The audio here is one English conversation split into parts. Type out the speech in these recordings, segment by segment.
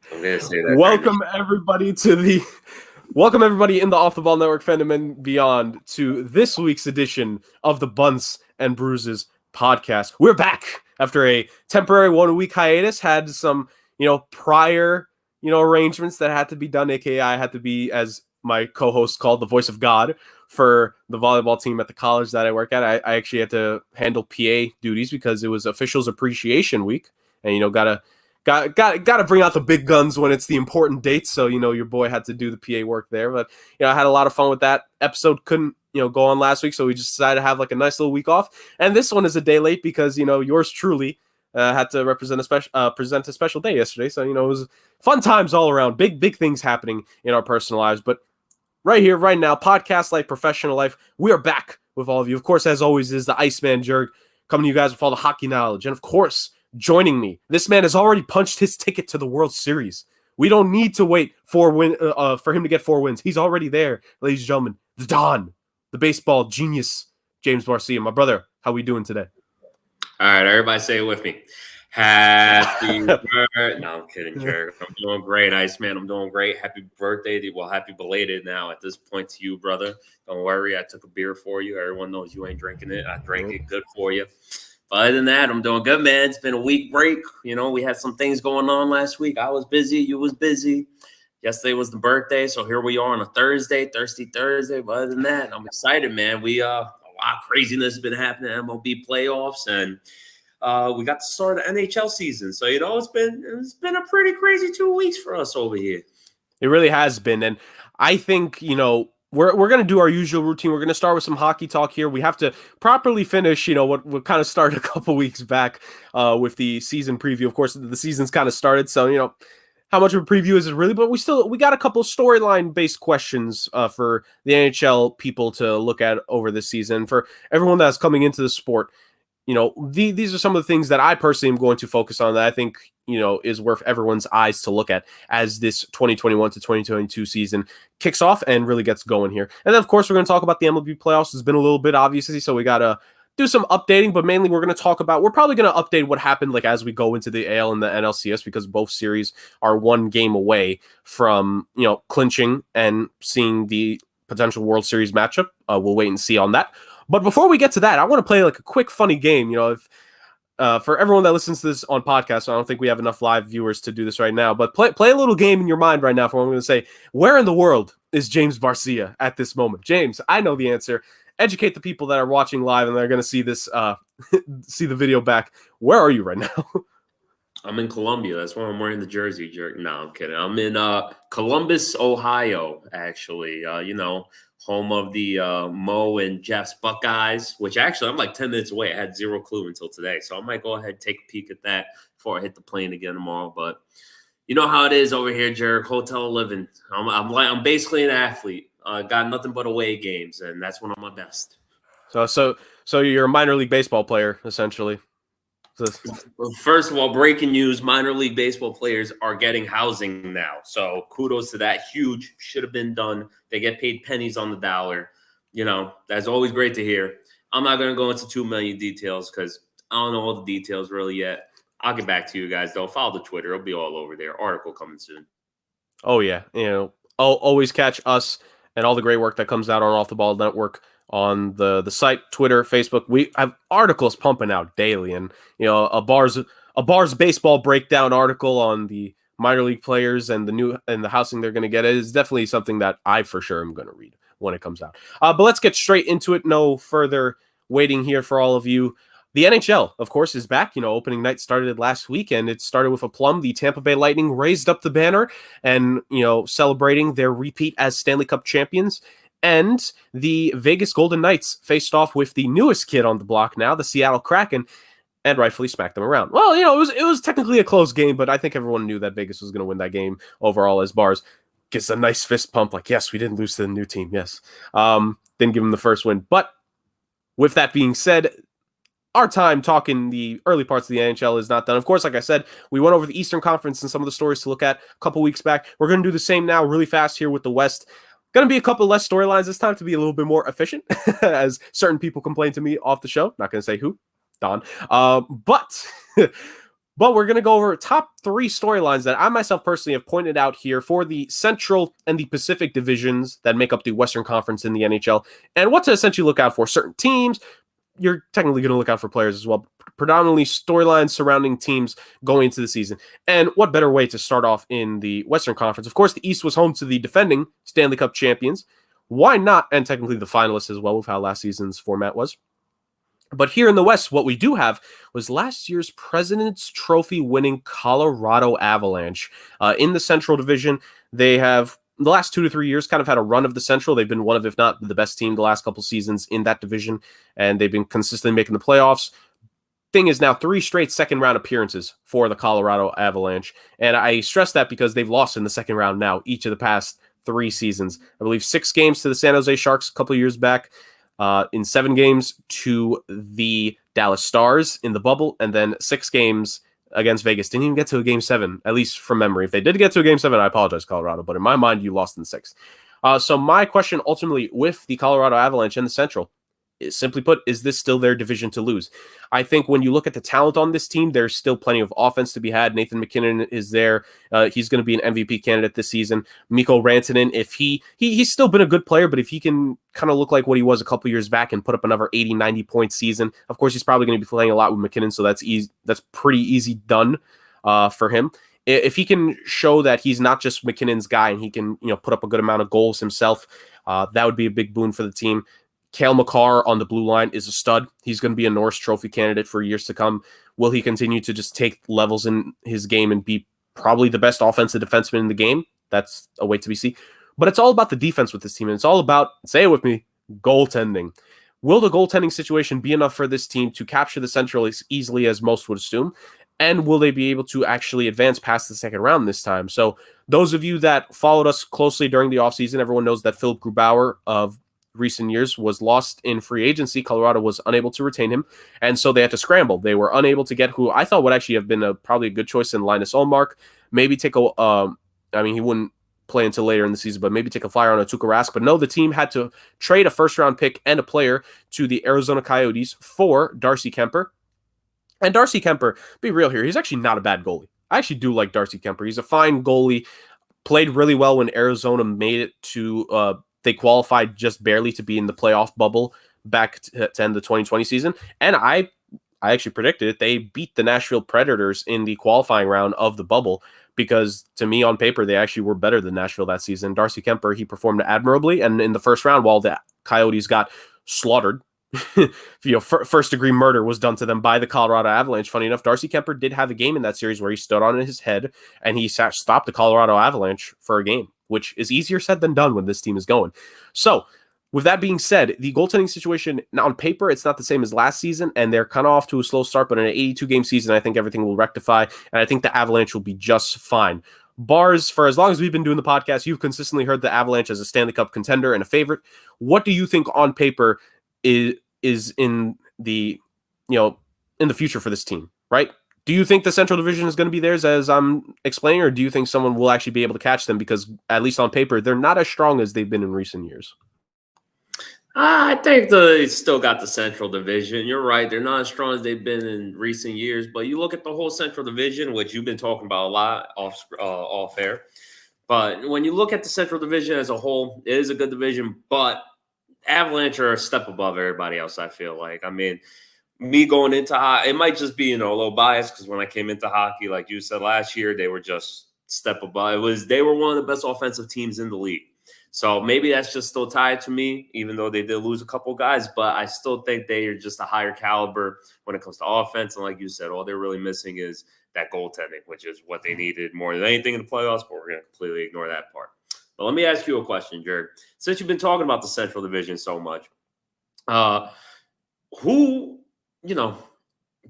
I'm gonna say that. Welcome everybody in the Off the Ball Network fandom and beyond to this week's edition of the Bunts and Bruises podcast. We're back after a temporary 1 week hiatus. Had some, prior, arrangements that had to be done. AKA I had to be, as my co-host called, the voice of God for the volleyball team at the college that I work at. I actually had to handle PA duties because it was Officials Appreciation Week, and Got to bring out the big guns when it's the important dates. So, your boy had to do the PA work there. But, I had a lot of fun with that. Episode couldn't, go on last week. So we just decided to have like a nice little week off. And this one is a day late because, yours truly had to present a special day yesterday. So, it was fun times all around. Big things happening in our personal lives. But right here, right now, podcast life, professional life, we are back with all of you. Of course, as always, is the Iceman Jerg coming to you guys with all the hockey knowledge. And of course, joining me, this man has already punched his ticket to the World Series. We don't need to wait for him to get 4 wins. He's already there, ladies and gentlemen. The Don, the baseball genius, James Garcia. My brother, how we doing today? All right, everybody say it with me. Happy birthday. No, I'm kidding, Jerry. I'm doing great, Iceman. I'm doing great. Happy birthday. Well, happy belated now at this point to you, brother. Don't worry. I took a beer for you. Everyone knows you ain't drinking it. I drank it good for you. But other than that, I'm doing good, man. It's been a week break. We had some things going on last week. I was busy. You was busy. Yesterday was the birthday, so here we are on a Thursday. But other than that, I'm excited, man. A lot of craziness has been happening in MLB playoffs, and we got to start the NHL season. So, it's been a pretty crazy 2 weeks for us over here. It really has been, and I think, we're going to do our usual routine. We're going to start with some hockey talk here. We have to properly finish, what kind of started a couple weeks back with the season preview. Of course, the season's kind of started, so, how much of a preview is it really? But we got a couple storyline-based questions for the NHL people to look at over this season. For everyone that's coming into the sport, these are some of the things that I personally am going to focus on that I think, is worth everyone's eyes to look at as this 2021 to 2022 season kicks off and really gets going here. And then, of course, we're going to talk about the MLB playoffs. It's been a little bit, obviously, so we got to do some updating, but mainly we're probably going to update what happened like as we go into the AL and the NLCS, because both series are one game away from, clinching and seeing the potential World Series matchup. We'll wait and see on that. But before we get to that, I want to play like a quick funny game. For everyone that listens to this on podcast, so I don't think we have enough live viewers to do this right now, but play a little game in your mind right now for what I'm going to say. Where in the world is James Garcia at this moment? James, I know the answer. Educate the people that are watching live and they're going to see this, see the video back. Where are you right now? I'm in Columbia. That's why I'm wearing the jersey. No, I'm kidding. I'm in Columbus, Ohio, actually. Home of the Mo and Jeff's Buckeyes, which actually I'm like 10 minutes away. I had zero clue until today. So I might go ahead and take a peek at that before I hit the plane again tomorrow. But you know how it is over here, Jared. Hotel living. I'm basically an athlete. Got nothing but away games, and that's when I'm my best. So you're a minor league baseball player, essentially. Well, first of all, breaking news, minor league baseball players are getting housing now. So kudos to that. Huge. Should have been done. They get paid pennies on the dollar. That's always great to hear. I'm not going to go into too many details because I don't know all the details really yet. I'll get back to you guys, though. Follow the Twitter. It'll be all over there. Article coming soon. Oh, yeah. Always catch us and all the great work that comes out on Off the Ball Network on the site, Twitter, Facebook. We have articles pumping out daily, and a bars baseball breakdown article on the minor league players and the housing they're going to get is definitely something that I for sure am going to read when it comes out. But let's get straight into it. No further waiting here for all of you. The NHL, of course, is back. Opening night started last week, and it started with aplomb. The Tampa Bay Lightning raised up the banner and, celebrating their repeat as Stanley Cup champions. And the Vegas Golden Knights faced off with the newest kid on the block now, the Seattle Kraken, and rightfully smacked them around. Well, it was technically a close game, but I think everyone knew that Vegas was going to win that game overall, as Bars gets a nice fist pump like, yes, we didn't lose to the new team, yes. Didn't give him the first win. But with that being said, our time talking the early parts of the NHL is not done. Of course, like I said, we went over the Eastern Conference and some of the stories to look at a couple weeks back. We're going to do the same now really fast here with the West. Going to be a couple less storylines this time to be a little bit more efficient, as certain people complain to me off the show. Not going to say who, Don. But But we're going to go over top 3 storylines that I myself personally have pointed out here for the Central and the Pacific divisions that make up the Western Conference in the NHL, and what to essentially look out for. Certain teams, you're technically going to look out for players as well, predominantly storylines surrounding teams going into the season. And what better way to start off in the Western Conference? Of course, the East was home to the defending Stanley Cup champions. Why not? And technically the finalists as well, with how last season's format was. But here in the West, what we do have was last year's President's Trophy winning Colorado Avalanche. In the Central Division, they have, the last 2 to 3 years, kind of had a run of the Central. They've been one of, if not the best team the last couple seasons in that division, and they've been consistently making the playoffs. Thing is now 3 straight second round appearances for the Colorado Avalanche. And I stress that because they've lost in the second round now, each of the past 3 seasons. I believe 6 games to the San Jose Sharks a couple of years back, in 7 games to the Dallas Stars in the bubble, and then 6 games against Vegas. Didn't even get to a game 7, at least from memory. If they did get to a game 7, I apologize, Colorado, but in my mind, you lost in 6. So my question ultimately with the Colorado Avalanche in the Central is, simply put, is this still their division to lose? I think when you look at the talent on this team, there's still plenty of offense to be had. Nathan MacKinnon is there. He's going to be an MVP candidate this season. Mikko Rantanen, if he's still been a good player, but if he can kind of look like what he was a couple years back and put up another 80, 90 point season, of course, he's probably going to be playing a lot with MacKinnon, so that's easy. That's pretty easy done for him. If he can show that he's not just McKinnon's guy and he can, put up a good amount of goals himself, that would be a big boon for the team. Cale Makar on the blue line is a stud. He's going to be a Norris Trophy candidate for years to come. Will he continue to just take levels in his game and be probably the best offensive defenseman in the game? That's a wait to be seen. But it's all about the defense with this team, and it's all about, say it with me, goaltending. Will the goaltending situation be enough for this team to capture the Central as easily as most would assume? And will they be able to actually advance past the second round this time? So those of you that followed us closely during the offseason, everyone knows that Philip Grubauer of recent years was lost in free agency. Colorado was unable to retain him, and so they had to scramble. They were unable to get who I thought would actually have been probably a good choice in Linus Ullmark. Maybe take he wouldn't play until later in the season, but maybe take a flyer on a Tuukka Rask. But no, the team had to trade a first-round pick and a player to the Arizona Coyotes for Darcy Kemper. And Darcy Kemper, be real here, he's actually not a bad goalie. I actually do like Darcy Kemper. He's a fine goalie, played really well when Arizona made it to they qualified just barely to be in the playoff bubble back to end the 2020 season. And I actually predicted it. They beat the Nashville Predators in the qualifying round of the bubble because, to me, on paper, they actually were better than Nashville that season. Darcy Kemper, he performed admirably. And in the first round, while the Coyotes got slaughtered, first-degree murder was done to them by the Colorado Avalanche. Funny enough, Darcy Kemper did have a game in that series where he stood on his head and he stopped the Colorado Avalanche for a game, which is easier said than done when this team is going. So, with that being said, the goaltending situation, on paper, it's not the same as last season, and they're kind of off to a slow start, but in an 82-game season, I think everything will rectify, and I think the Avalanche will be just fine. Bars, for as long as we've been doing the podcast, you've consistently heard the Avalanche as a Stanley Cup contender and a favorite. What do you think on paper is in the, in the future for this team, right? Do you think the Central Division is going to be theirs as I'm explaining, or do you think someone will actually be able to catch them? Because at least on paper, they're not as strong as they've been in recent years. I think they still got the Central Division. You're right. They're not as strong as they've been in recent years. But you look at the whole Central Division, which you've been talking about a lot off air. But when you look at the Central Division as a whole, it is a good division. But Avalanche are a step above everybody else, I feel like. I mean, me going into hockey, it might just be, a little biased because when I came into hockey, like you said last year, they were just step above. They were one of the best offensive teams in the league. So maybe that's just still tied to me, even though they did lose a couple guys. But I still think they are just a higher caliber when it comes to offense. And like you said, all they're really missing is that goaltending, which is what they needed more than anything in the playoffs. But we're going to completely ignore that part. But let me ask you a question, Jared. Since you've been talking about the Central Division so much, do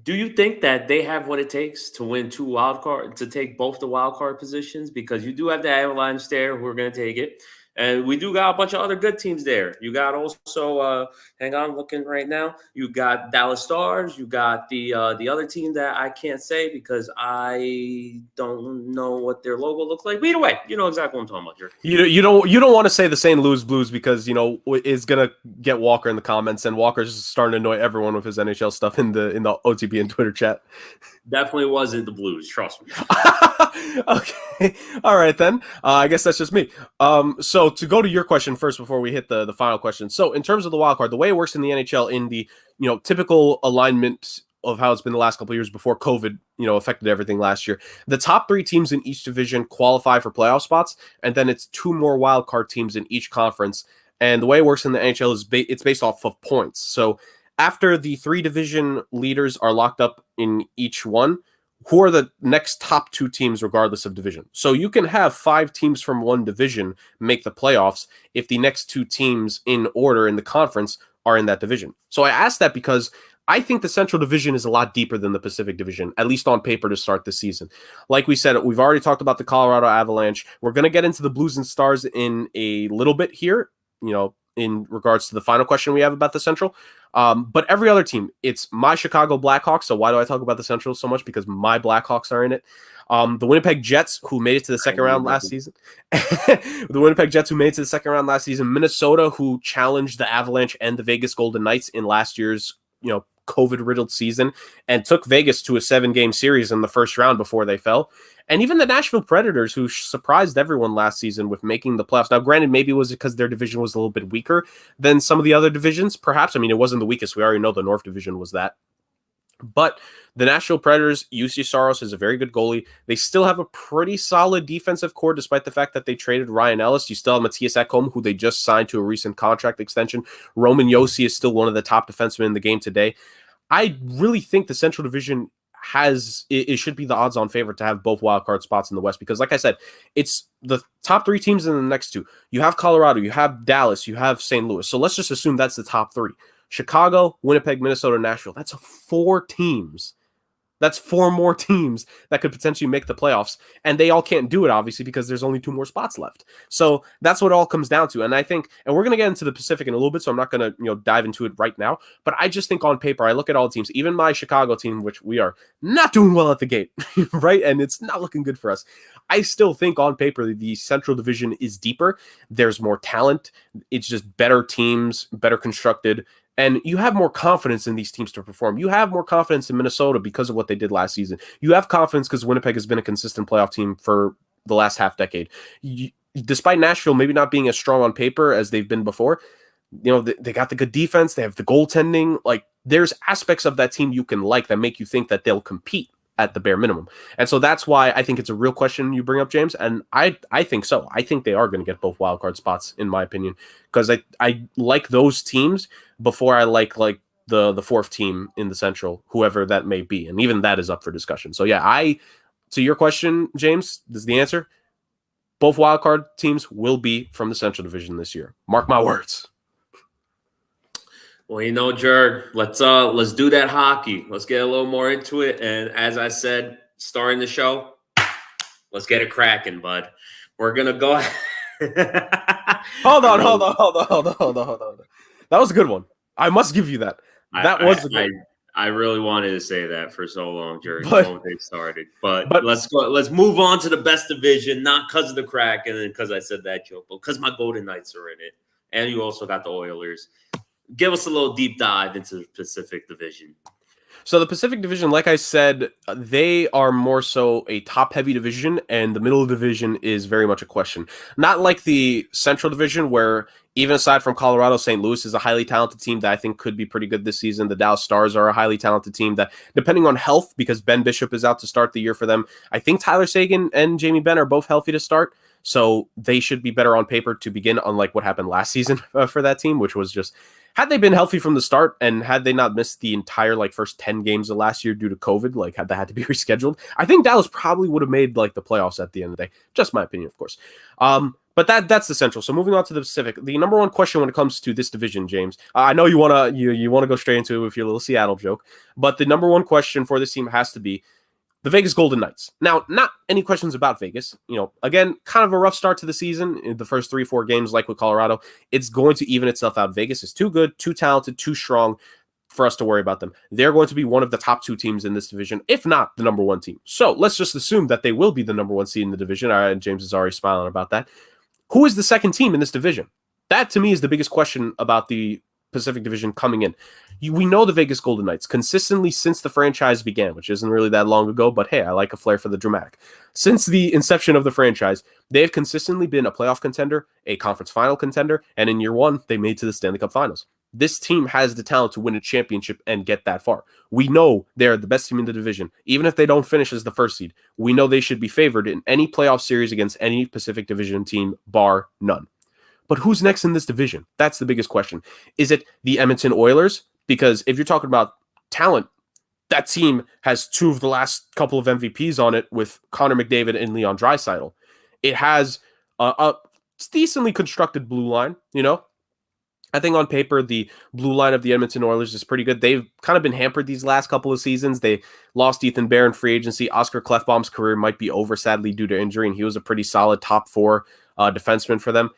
you think that they have what it takes to win to take both the wild card positions? Because you do have the Avalanche there who are going to take it. And we do got a bunch of other good teams there. You got also, hang on, looking right now. You got Dallas Stars. You got the other team that I can't say because I don't know what their logo looks like. But either way, you know exactly what I'm talking about here. You don't want to say the St. Louis Blues because is gonna get Walker in the comments, and Walker's starting to annoy everyone with his NHL stuff in the OTB and Twitter chat. Definitely wasn't the Blues, trust me. Okay, all right then. I guess that's just me. So to go to your question first before we hit the final question. So in terms of the wild card, the way it works in the NHL in the typical alignment of how it's been the last couple of years before COVID, affected everything last year. The top 3 teams in each division qualify for playoff spots, and then it's 2 more wild card teams in each conference. And the way it works in the NHL is it's based off of points. So after the 3 division leaders are locked up in each one, who are the next top 2 teams regardless of division? So you can have 5 teams from one division make the playoffs if the next 2 teams in order in the conference are in that division. So I asked that because I think the Central Division is a lot deeper than the Pacific Division, at least on paper to start the season. Like we said, we've already talked about the Colorado Avalanche. We're going to get into the Blues and Stars in a little bit here, in regards to the final question we have about the Central. But every other team, it's my Chicago Blackhawks. So why do I talk about the Central so much? Because my Blackhawks are in it. The Winnipeg Jets, who made it to the second round last season. Minnesota, who challenged the Avalanche and the Vegas Golden Knights in last year's, COVID-riddled season and took Vegas to a 7-game series in the first round before they fell. And even the Nashville Predators, who surprised everyone last season with making the playoffs. Now, granted, maybe it was because their division was a little bit weaker than some of the other divisions, perhaps. I mean, it wasn't the weakest. We already know the North Division was that. But the Nashville Predators, UC Saros is a very good goalie. They still have a pretty solid defensive core, despite the fact that they traded Ryan Ellis. You still have Matthias Ekholm, who they just signed to a recent contract extension. Roman Josi is still one of the top defensemen in the game today. I really think the Central Division it should be the odds-on favorite to have both wildcard spots in the West because, like I said, it's the top 3 teams in the next 2. You have Colorado, you have Dallas, you have St. Louis. So let's just assume that's the top 3. Chicago, Winnipeg, Minnesota, Nashville. That's 4 teams. That's 4 more teams that could potentially make the playoffs. And they all can't do it, obviously, because there's only 2 more spots left. So that's what it all comes down to. And I think, and we're going to get into the Pacific in a little bit, so I'm not going to dive into it right now. But I just think on paper, I look at all the teams, even my Chicago team, which we are not doing well at the gate, right? And it's not looking good for us. I still think on paper, the Central Division is deeper. There's more talent. It's just better teams, better constructed. And you have more confidence in these teams to perform. You have more confidence in Minnesota because of what they did last season. You have confidence because Winnipeg has been a consistent playoff team for the last half decade. Despite Nashville maybe not being as strong on paper as they've been before, they got the good defense. They have the goaltending. Like, there's aspects of that team you can like that make you think that they'll compete at the bare minimum. And so that's why I think it's a real question you bring up, James. And I think so. I think they are going to get both wildcard spots, in my opinion, because I like those teams before I like the 4th team in the Central, whoever that may be. And even that is up for discussion. So yeah, to your question, James, this is the answer. Both wildcard teams will be from the Central Division this year. Mark my words. Well, Jerg, let's do that hockey. Let's get a little more into it. And as I said, starting the show, let's get it cracking, bud. We're gonna go. Hold on. That was a good one. I must give you that. That was a good one. I really wanted to say that for so long, Jerry, before they started. But let's go. Let's move on to the best division, not because of the Kraken and because I said that joke, but because my Golden Knights are in it, and you also got the Oilers. Give us a little deep dive into the Pacific Division. So the Pacific Division, like I said, they are more so a top-heavy division, and the middle division is very much a question. Not like the Central Division, where even aside from Colorado, St. Louis is a highly talented team that I think could be pretty good this season. The Dallas Stars are a highly talented team that, depending on health, because Ben Bishop is out to start the year for them, I think Tyler Seguin and Jamie Benn are both healthy to start. So they should be better on paper to begin, unlike what happened last season for that team, which was just, had they been healthy from the start and had they not missed the entire first 10 games of last year due to COVID, had that had to be rescheduled, I think Dallas probably would have made the playoffs at the end of the day. Just my opinion, of course. But that's the Central. So moving on to the Pacific, the number one question when it comes to this division, James, I know you wanna go straight into it with your little Seattle joke, but the number one question for this team has to be, the Vegas Golden Knights. Now, not any questions about Vegas. Again, kind of a rough start to the season in the first 3-4 games, like with Colorado. It's going to even itself out. Vegas is too good, too talented, too strong for us to worry about them. They're going to be one of the top 2 teams in this division, if not the number 1 team. So let's just assume that they will be the number 1 seed in the division. All right, James is already smiling about that. Who is the second team in this division? That, to me, is the biggest question about the Pacific Division coming in. We know the Vegas Golden Knights consistently since the franchise began, which isn't really that long ago, but hey, I like a flair for the dramatic. Since the inception of the franchise, they have consistently been a playoff contender, a conference final contender, and in year 1, they made to the Stanley Cup Finals. This team has the talent to win a championship and get that far. We know they're the best team in the division. Even if they don't finish as the first seed, we know they should be favored in any playoff series against any Pacific Division team, bar none. But who's next in this division? That's the biggest question. Is it the Edmonton Oilers? Because if you're talking about talent, that team has 2 of the last couple of MVPs on it with Connor McDavid and Leon Draisaitl. It has a decently constructed blue line, I think on paper, the blue line of the Edmonton Oilers is pretty good. They've kind of been hampered these last couple of seasons. They lost Ethan Bear in free agency. Oscar Klefbom's career might be over, sadly, due to injury, and he was a pretty solid top 4 defenseman for them.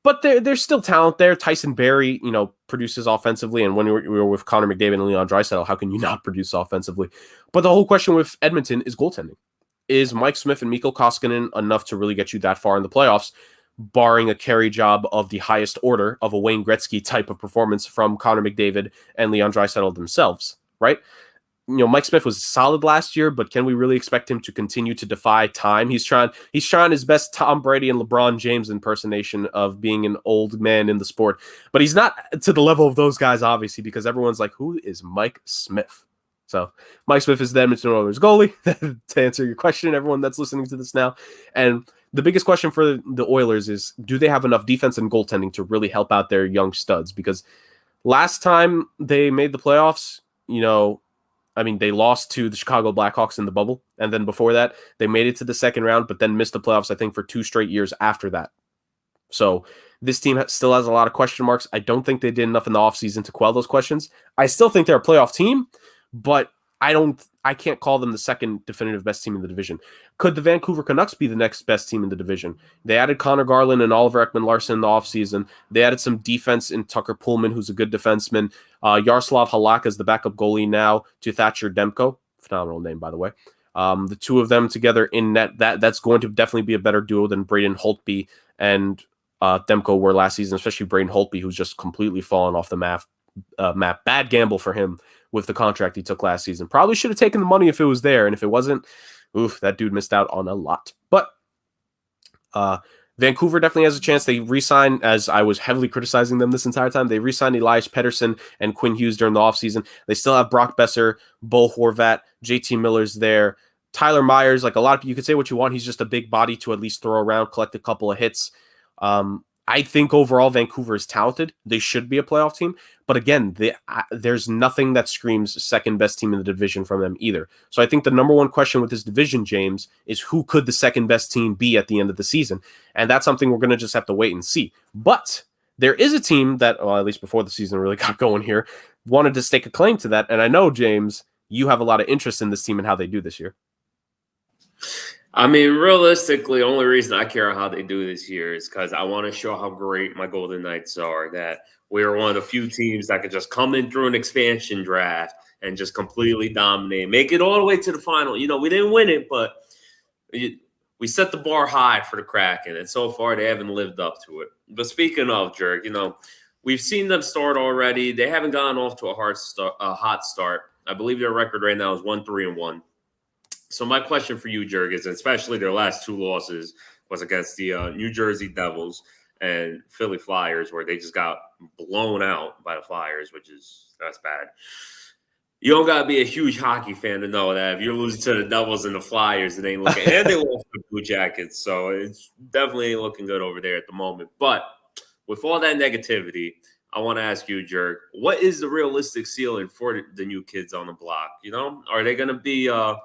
But there's still talent there. Tyson Barrie, produces offensively. And when we were with Connor McDavid and Leon Draisaitl, how can you not produce offensively? But the whole question with Edmonton is goaltending. Is Mike Smith and Mikko Koskinen enough to really get you that far in the playoffs, barring a carry job of the highest order of a Wayne Gretzky type of performance from Connor McDavid and Leon Draisaitl themselves, right? Mike Smith was solid last year, but can we really expect him to continue to defy time? He's trying his best Tom Brady and LeBron James impersonation of being an old man in the sport, but he's not to the level of those guys, obviously, because everyone's like, who is Mike Smith? So Mike Smith is the Edmonton Oilers goalie, to answer your question, everyone that's listening to this now. And the biggest question for the Oilers is, do they have enough defense and goaltending to really help out their young studs? Because last time they made the playoffs, they lost to the Chicago Blackhawks in the bubble. And then before that, they made it to the second round, but then missed the playoffs, I think, for 2 straight years after that. So this team still has a lot of question marks. I don't think they did enough in the offseason to quell those questions. I still think they're a playoff team, but I can't call them the second definitive best team in the division. Could the Vancouver Canucks be the next best team in the division? They added Connor Garland and Oliver Ekman-Larsson in the offseason. They added some defense in Tucker Pullman, who's a good defenseman. Yaroslav Halak is the backup goalie now to Thatcher Demko. Phenomenal name, by the way. The 2 of them together in net, that's going to definitely be a better duo than Braden Holtby and Demko were last season, especially Braden Holtby, who's just completely fallen off the map. Bad gamble for him with the contract he took last season. Probably should have taken the money if it was there, and if it wasn't, that dude missed out on a lot. But Vancouver definitely has a chance. They re-signed, as I was heavily criticizing them this entire time, they re-signed Elias Pettersson and Quinn Hughes during the offseason. They still have Brock Besser, Bo Horvat, JT Miller's there. Tyler Myers, like a lot of you could say what you want. He's just a big body to at least throw around, collect a couple of hits. I think overall Vancouver is talented. They should be a playoff team. But again, there's nothing that screams second best team in the division from them either. So I think the number one question with this division, James, is who could the second best team be at the end of the season? And that's something we're going to just have to wait and see. But there is a team that, well, at least before the season really got going here, wanted to stake a claim to that. And I know, James, you have a lot of interest in this team and how they do this year. I mean, realistically, the only reason I care how they do this year is because I want to show how great my Golden Knights are, that we are one of the few teams that could just come in through an expansion draft and just completely dominate, make it all the way to the final. We didn't win it, but we set the bar high for the Kraken, and so far they haven't lived up to it. But speaking of, Jerk, we've seen them start already. They haven't gotten off to a hot start. I believe their record right now is 1-3-1. So my question for you, Jerg, is especially their last 2 losses was against the New Jersey Devils and Philly Flyers, where they just got blown out by the Flyers, that's bad. You don't got to be a huge hockey fan to know that if you're losing to the Devils and the Flyers, it ain't looking – and they lost to the Blue Jackets, so it's definitely ain't looking good over there at the moment. But with all that negativity, I want to ask you, Jerg, what is the realistic ceiling for the new kids on the block? Are they going to be a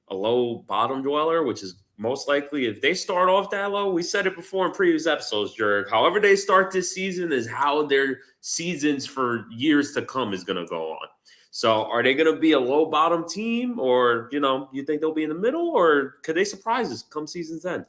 low bottom dweller, which is most likely if they start off that low? We said it before in previous episodes, Jerg. However they start this season is how their seasons for years to come is going to go on. So are they going to be a low bottom team, or, you think they'll be in the middle, or could they surprise us come season's end?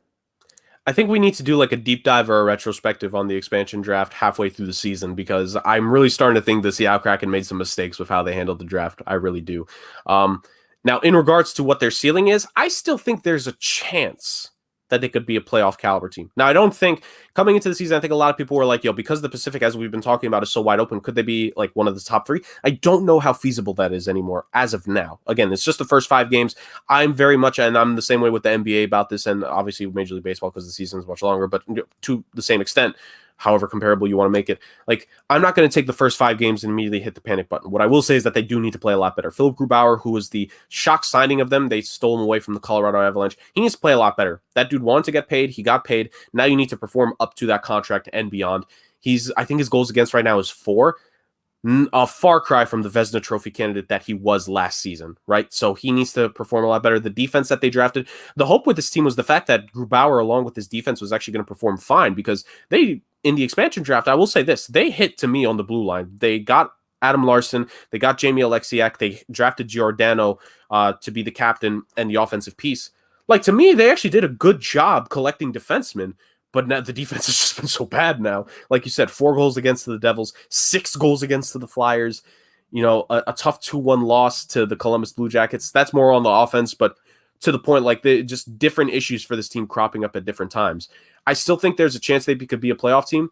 I think we need to do like a deep dive or a retrospective on the expansion draft halfway through the season, because I'm really starting to think the Seattle Kraken made some mistakes with how they handled the draft. I really do. Now, in regards to what their ceiling is, I still think there's a chance that they could be a playoff caliber team. Now, I don't think coming into the season, I think a lot of people were like, because the Pacific, as we've been talking about, is so wide open, could they be like one of the top 3? I don't know how feasible that is anymore as of now. Again, it's just the first 5 games. I'm very much, and I'm the same way with the NBA about this, and obviously Major League Baseball because the season is much longer, but to the same extent, however comparable you want to make it. Like, I'm not going to take the first 5 games and immediately hit the panic button. What I will say is that they do need to play a lot better. Philip Grubauer, who was the shock signing of them, they stole him away from the Colorado Avalanche. He needs to play a lot better. That dude wanted to get paid. He got paid. Now you need to perform up to that contract and beyond. I think his goals against right now is 4. A far cry from the Vezina Trophy candidate that he was last season, right? So he needs to perform a lot better. The defense that they drafted, the hope with this team was the fact that Grubauer, along with his defense, was actually going to perform fine, because in the expansion draft, I will say this, they hit to me on the blue line. They got Adam Larson, they got Jamie Alexiak, they drafted Giordano to be the captain and the offensive piece. Like, to me, they actually did a good job collecting defensemen, but now the defense has just been so bad now. Like you said, 4 goals against the Devils, 6 goals against the Flyers, a tough 2-1 loss to the Columbus Blue Jackets. That's more on the offense, but to the point, like, just different issues for this team cropping up at different times. I still think there's a chance they could be a playoff team,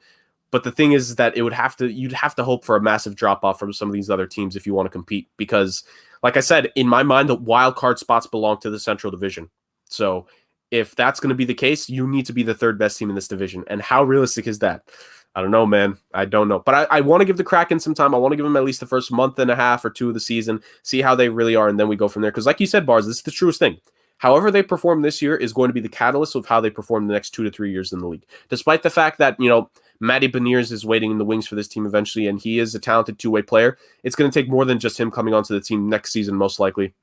but the thing is that you'd have to hope for a massive drop-off from some of these other teams if you want to compete, because, like I said, in my mind, the wild card spots belong to the Central Division. So if that's going to be the case, you need to be the 3rd best team in this division. And how realistic is that? I don't know, man. I don't know. But I want to give the Kraken some time. I want to give them at least the first month and a half or 2 of the season, see how they really are, and then we go from there. Because like you said, Bars, this is the truest thing. However they perform this year is going to be the catalyst of how they perform the next 2 to 3 years in the league. Despite the fact that, Matty Beniers is waiting in the wings for this team eventually, and he is a talented 2-way player, it's going to take more than just him coming onto the team next season, most likely,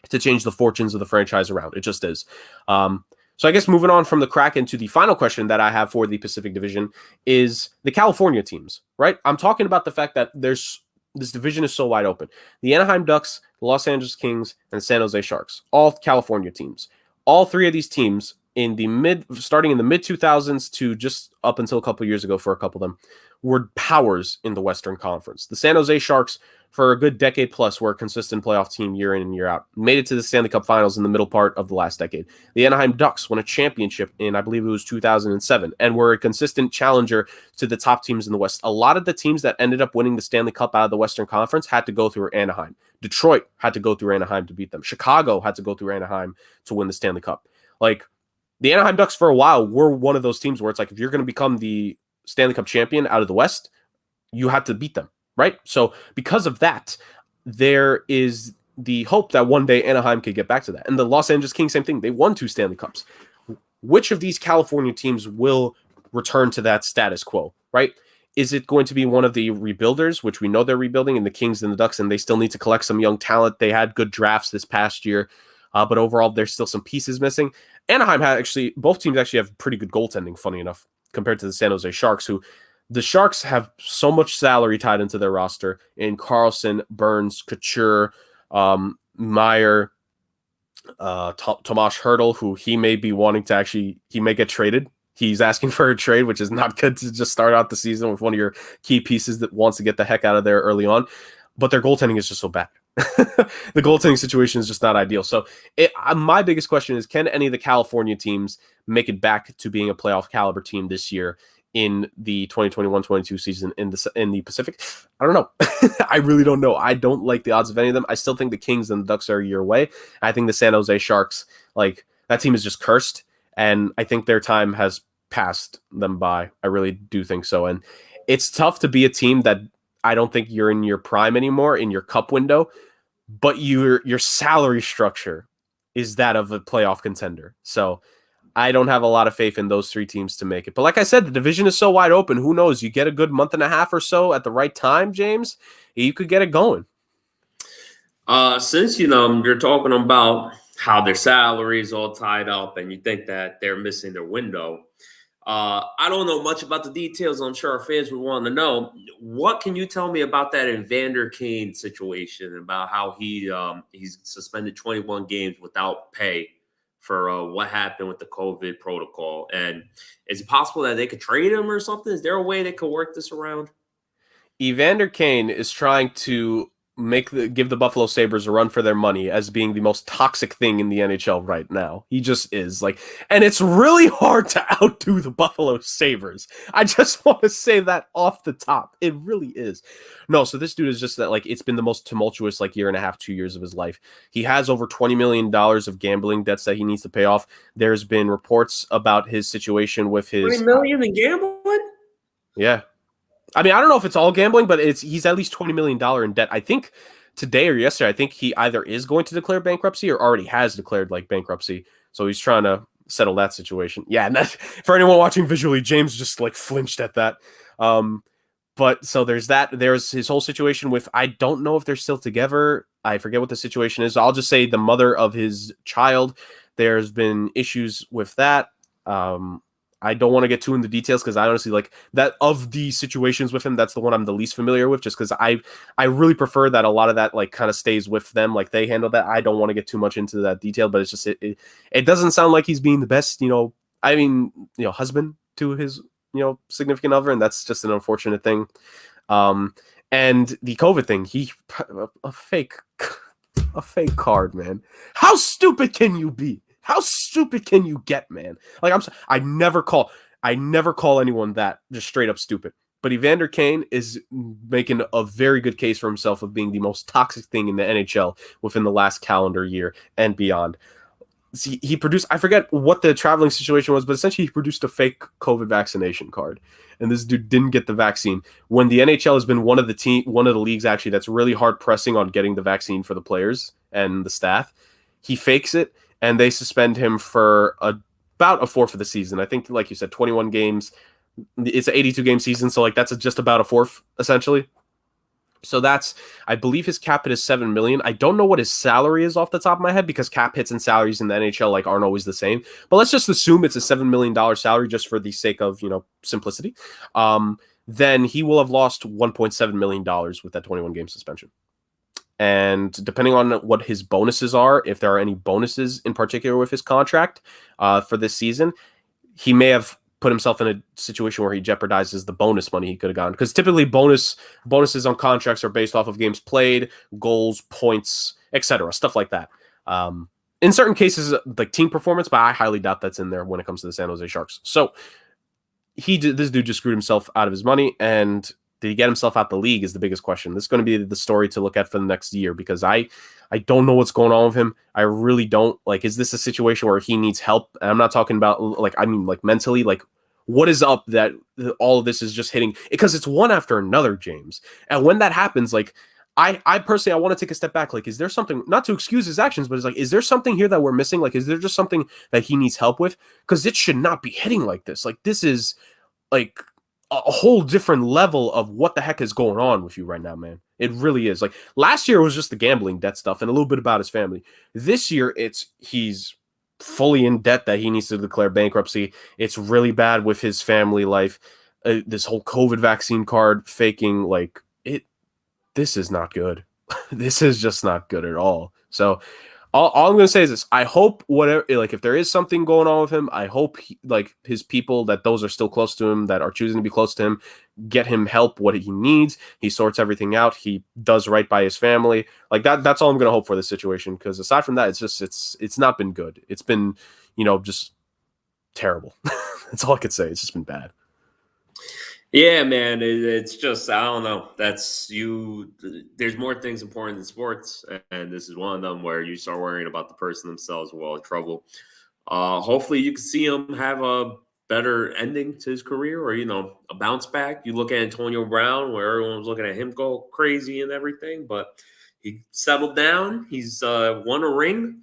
to change the fortunes of the franchise around. It just is. So I guess moving on from the Kraken to the final question that I have for the Pacific Division is the California teams, right? I'm talking about the fact that this division is so wide open. The Anaheim Ducks, the Los Angeles Kings, and the San Jose Sharks, all California teams. All 3 of these teams starting in the mid 2000s to just up until a couple years ago for a couple of them, were powers in the Western Conference. The San Jose Sharks, for a good decade plus, were a consistent playoff team year in and year out. Made it to the Stanley Cup Finals in the middle part of the last decade. The Anaheim Ducks won a championship in, I believe it was 2007, and were a consistent challenger to the top teams in the West. A lot of the teams that ended up winning the Stanley Cup out of the Western Conference had to go through Anaheim. Detroit had to go through Anaheim to beat them. Chicago had to go through Anaheim to win the Stanley Cup. Like, the Anaheim Ducks for a while were one of those teams where it's like, if you're going to become the Stanley Cup champion out of the West, you have to beat them, right? So because of that, there is the hope that one day Anaheim could get back to that. And the Los Angeles Kings, same thing. They won 2 Stanley Cups. Which of these California teams will return to that status quo, right? Is it going to be one of the rebuilders, which we know they're rebuilding, and the Kings and the Ducks, and they still need to collect some young talent? They had good drafts this past year, but overall, there's still some pieces missing. Anaheim both teams actually have pretty good goaltending, funny enough, compared to the San Jose Sharks, who the Sharks have so much salary tied into their roster in Carlson, Burns, Couture, Meyer, Tomas Hertl, who he may be wanting to he may get traded. He's asking for a trade, which is not good to just start out the season with one of your key pieces that wants to get the heck out of there early on. But their goaltending is just so bad. The goaltending situation is just not ideal. So my biggest question is, can any of the California teams make it back to being a playoff caliber team this year in the 2021-22 season in the Pacific? I don't know. I really don't know. I don't like the odds of any of them. I still think the Kings and the Ducks are a year away. I think the San Jose Sharks, like, that team is just cursed, and I think their time has passed them by. I really do think so. And it's tough to be a team that I don't think you're in your prime anymore in your cup window, but your salary structure is that of a playoff contender. So I don't have a lot of faith in those 3 teams to make it. But like I said, the division is so wide open. Who knows? You get a good month and a half or so at the right time, James, you could get it going. Since, you're talking about how their salary is all tied up and you think that they're missing their window, I don't know much about the details. I'm sure our fans would want to know. What can you tell me about that Evander Kane situation, about how he's suspended 21 games without pay for what happened with the COVID protocol? And is it possible that they could trade him or something? Is there a way they could work this around? Evander Kane is trying to give the Buffalo Sabres a run for their money as being the most toxic thing in the NHL right now. He just is and it's really hard to outdo the Buffalo Sabres. I just want to say that off the top. It really is. No, so this dude is just that it's been the most tumultuous year and a half, 2 years of his life. He has over $20 million of gambling debts that he needs to pay off. There's been reports about his situation with his 20 million in gambling? Yeah. I mean, I don't know if it's all gambling, but he's at least $20 million in debt. I think today or yesterday, I think he either is going to declare bankruptcy or already has declared bankruptcy. So he's trying to settle that situation. Yeah, and for anyone watching visually, James just flinched at that. But so there's that. There's his whole situation with, I don't know if they're still together. I forget what the situation is. I'll just say the mother of his child. There's been issues with that. I don't want to get too into details because I honestly that of the situations with him, that's the one I'm the least familiar with, just because I really prefer that a lot of that kind of stays with them, they handle that. I don't want to get too much into that detail, but it's just it doesn't sound like he's being the best, husband to his significant other, and that's just an unfortunate thing. And the COVID thing, a fake card, man. How stupid can you be? How stupid can you get, man? I never call anyone that, just straight up stupid. But Evander Kane is making a very good case for himself of being the most toxic thing in the NHL within the last calendar year and beyond. He produced, I forget what the traveling situation was, but essentially he produced a fake COVID vaccination card. And this dude didn't get the vaccine. When the NHL has been one of the leagues actually that's really hard pressing on getting the vaccine for the players and the staff, he fakes it. And they suspend him for about a fourth of the season. I think, like you said, 21 games. It's an 82-game season, so that's just about a fourth, essentially. So I believe his cap hit is $7 million. I don't know what his salary is off the top of my head because cap hits and salaries in the NHL aren't always the same. But let's just assume it's a $7 million salary just for the sake of simplicity. Then he will have lost $1.7 million with that 21-game suspension. And depending on what his bonuses are, if there are any bonuses in particular with his contract for this season, he may have put himself in a situation where he jeopardizes the bonus money he could have gotten. Because typically bonuses on contracts are based off of games played, goals, points, etc., stuff like that. In certain cases, team performance, but I highly doubt that's in there when it comes to the San Jose Sharks. So this dude just screwed himself out of his money, and did he get himself out the league is the biggest question. This is going to be the story to look at for the next year because I don't know what's going on with him. I really don't. Is this a situation where he needs help? And I'm not talking about mentally, what is up that all of this is just hitting? Because it's one after another, James. And when that happens, I personally, I want to take a step back. Is there something, not to excuse his actions, but it's is there something here that we're missing? Is there just something that he needs help with? Because it should not be hitting like this. This is a whole different level of what the heck is going on with you right now, man. It really is. Last year was just the gambling debt stuff and a little bit about his family. This year, he's fully in debt that he needs to declare bankruptcy. It's really bad with his family life. This whole COVID vaccine card faking, this is not good. This is just not good at all. So all I'm going to say is this. I hope whatever, if there is something going on with him, I hope his people, that those are still close to him, that are choosing to be close to him, get him help, what he needs. He sorts everything out. He does right by his family. That's all I'm going to hope for this situation. Because aside from that, it's not been good. It's been, just terrible. That's all I could say. It's just been bad. Yeah, man, it's just, I don't know. There's more things important than sports, and this is one of them where you start worrying about the person themselves while in trouble. Hopefully you can see him have a better ending to his career or, a bounce back. You look at Antonio Brown where everyone was looking at him go crazy and everything, but he settled down. He's won a ring.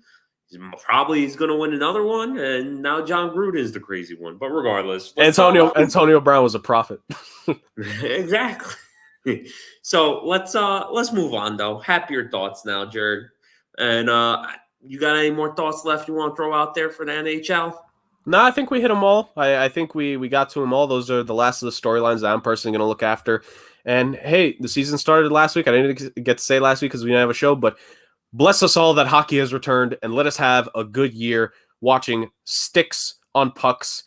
He's going to win another one, and now John Gruden is the crazy one. But regardless, Antonio Brown was a prophet. Exactly. So let's move on though. Happier thoughts now, Jared. And you got any more thoughts left you want to throw out there for the NHL? No, I think we hit them all. I think we got to them all. Those are the last of the storylines that I'm personally going to look after. And hey, the season started last week. I didn't get to say last week because we didn't have a show, but bless us all that hockey has returned, and let us have a good year watching sticks on pucks,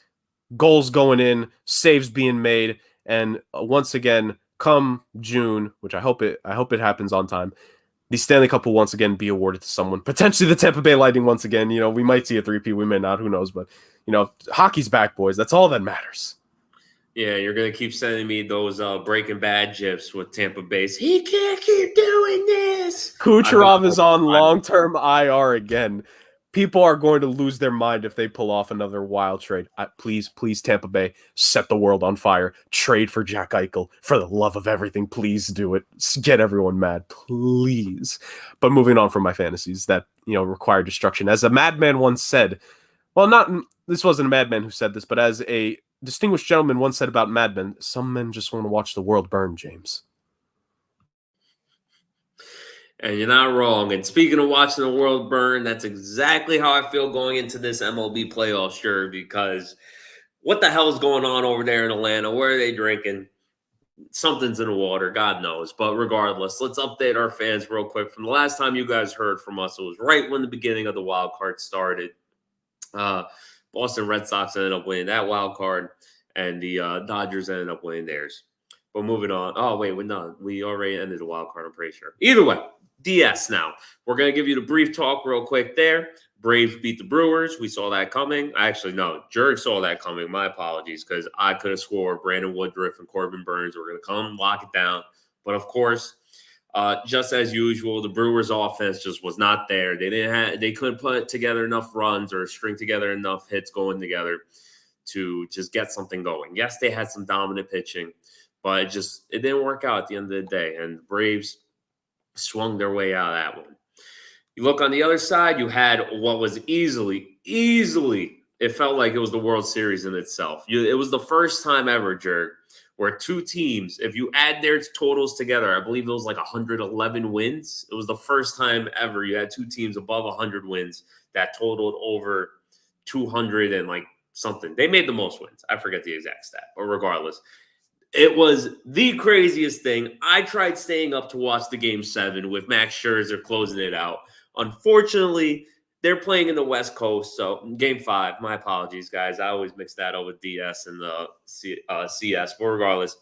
goals going in, saves being made, and once again, come June, which I hope it happens on time, the Stanley Cup will once again be awarded to someone. Potentially the Tampa Bay Lightning once again. We might see a 3P, we may not, who knows, but hockey's back, boys. That's all that matters. Yeah, you're gonna keep sending me those Breaking Bad gifs with Tampa Bay. He can't keep doing this. Kucherov is on long-term IR again. People are going to lose their mind if they pull off another wild trade. Please, Tampa Bay, set the world on fire. Trade for Jack Eichel. For the love of everything, please do it. Get everyone mad, please. But moving on from my fantasies that require destruction. As a madman once said, this wasn't a madman who said this, but as a distinguished gentleman once said about madmen, some men just want to watch the world burn, James. And you're not wrong. And speaking of watching the world burn, that's exactly how I feel going into this MLB playoffs, sure, because what the hell is going on over there in Atlanta? Where are they drinking? Something's in the water, God knows. But regardless, let's update our fans real quick. From the last time you guys heard from us, it was right when the beginning of the wild card started. Boston Red Sox ended up winning that wild card, and the Dodgers ended up winning theirs. But moving on. Oh, wait, we already ended the wild card, I'm pretty sure. Either way, DS now. We're going to give you the brief talk real quick there. Braves beat the Brewers. We saw that coming. Actually, no, Jurg saw that coming. My apologies, because I could have swore Brandon Woodruff and Corbin Burns were going to come lock it down. But, of course, just as usual, the Brewers' offense just was not there. They couldn't put together enough runs or string together enough hits going together to just get something going. Yes, they had some dominant pitching, but it didn't work out at the end of the day. And the Braves swung their way out of that one. You look on the other side, you had what was easily, it felt like it was the World Series in itself. It was the first time ever, Jurg, where two teams, if you add their totals together, I believe it was like 111 wins. It was the first time ever you had two teams above 100 wins that totaled over 200 and like something. They made the most wins. I forget the exact stat, but regardless, it was the craziest thing. I tried staying up to watch the Game 7 with Max Scherzer closing it out. Unfortunately, they're playing in the West Coast, so Game 5, my apologies, guys. I always mix that up with DS and the CS, but regardless,